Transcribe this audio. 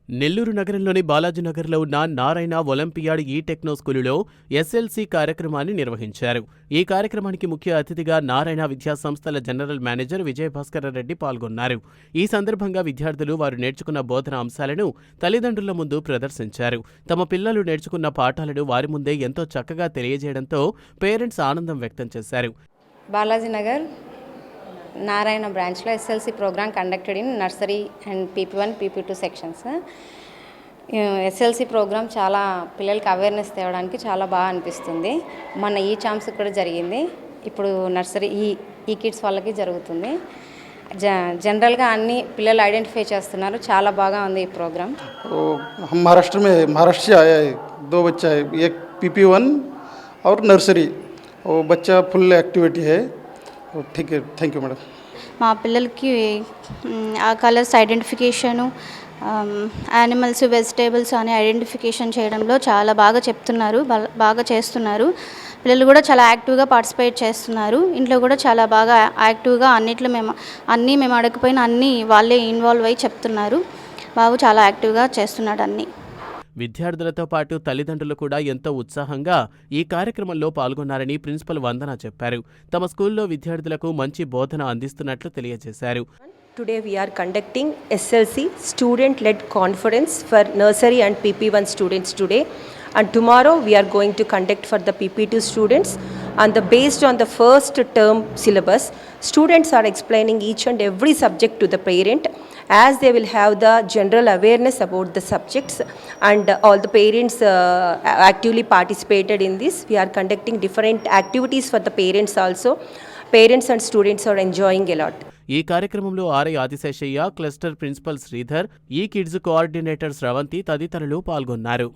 నెల్లూరు నగరంలోని బాలాజీనగర్లో ఉన్న నారాయణ ఒలింపియాడ్ ఈ-టెక్నో స్కూలులో ఎస్ఎల్సీ కార్యక్రమాన్ని నిర్వహించారు. ఈ కార్యక్రమానికి ముఖ్య అతిథిగా నారాయణ విద్యా సంస్థల జనరల్ మేనేజర్ విజయభాస్కరరెడ్డి పాల్గొన్నారు. ఈ సందర్భంగా విద్యార్థులు వారు నేర్చుకున్న బోధన అంశాలను తల్లిదండ్రుల ముందు ప్రదర్శించారు. తమ పిల్లలు నేర్చుకున్న పాఠాలను వారి ముందే ఎంతో చక్కగా తెలియజేయడంతో పేరెంట్స్ ఆనందం వ్యక్తం చేశారు. బాలాజీనగర్ నారాయణ బ్రాంచ్లో SLC program conducted in nursery and PP1, PP2 sections. SLC program చాలా పిల్లలకి అవేర్నెస్ తేవడానికి చాలా బాగా అనిపిస్తుంది. మన ఈ ఛాంప్స్ కూడా జరిగింది, ఇప్పుడు నర్సరీ ఈ కిడ్స్ వాళ్ళకి జరుగుతుంది. జనరల్గా అన్ని పిల్లలు ఐడెంటిఫై చేస్తున్నారు, చాలా బాగా ఉంది ఈ ప్రోగ్రామ్. महाराष्ट्र से आया है 2 बच्चा है, एक PP1 और नर्सरी. वो बच्चा फुल एक्टिविटी है. ठीक है, थैंक यू मैडम. మా పిల్లలకి ఆ కలర్స్ ఐడెంటిఫికేషను, యానిమల్స్, వెజిటేబుల్స్ అని ఐడెంటిఫికేషన్ చేయడంలో చాలా బాగా చెప్తున్నారు, బాగా చేస్తున్నారు. పిల్లలు కూడా చాలా యాక్టివ్గా పార్టిసిపేట్ చేస్తున్నారు. ఇంట్లో కూడా చాలా బాగా యాక్టివ్గా అన్నీ మేము అడగకపోయినా అన్నీ వాళ్ళే ఇన్వాల్వ్ అయ్యి చెప్తున్నారు. బాబు చాలా యాక్టివ్గా చేస్తున్నాడు అన్నీ. విద్యార్థులతో పాటు తల్లిదండ్రులు కూడా ఎంతో ఉత్సాహంగా ఈ కార్యక్రమంలో పాల్గొన్నారని ప్రిన్సిపల్ వందన చెప్పారు. తమ స్కూల్లో విద్యార్థులకు మంచి బోధన అందిస్తున్నట్లు తెలియజేశారు. Today we are conducting SLC student-led conference for nursery and PP1 students today, and tomorrow we are going to conduct for the PP2 students. And based on the first term syllabus, students are explaining each and every subject to the parent, as they will have the general awareness about the subjects, and all the parents actively participated in this. We are conducting different activities for the parents also. Parents and students are enjoying a lot. ఈ కార్యక్రమంలో RI Adiseshayya, cluster principal Sridhar, ఈ kids coordinator స్రవంతి తదితరులు పాల్గొన్నారు.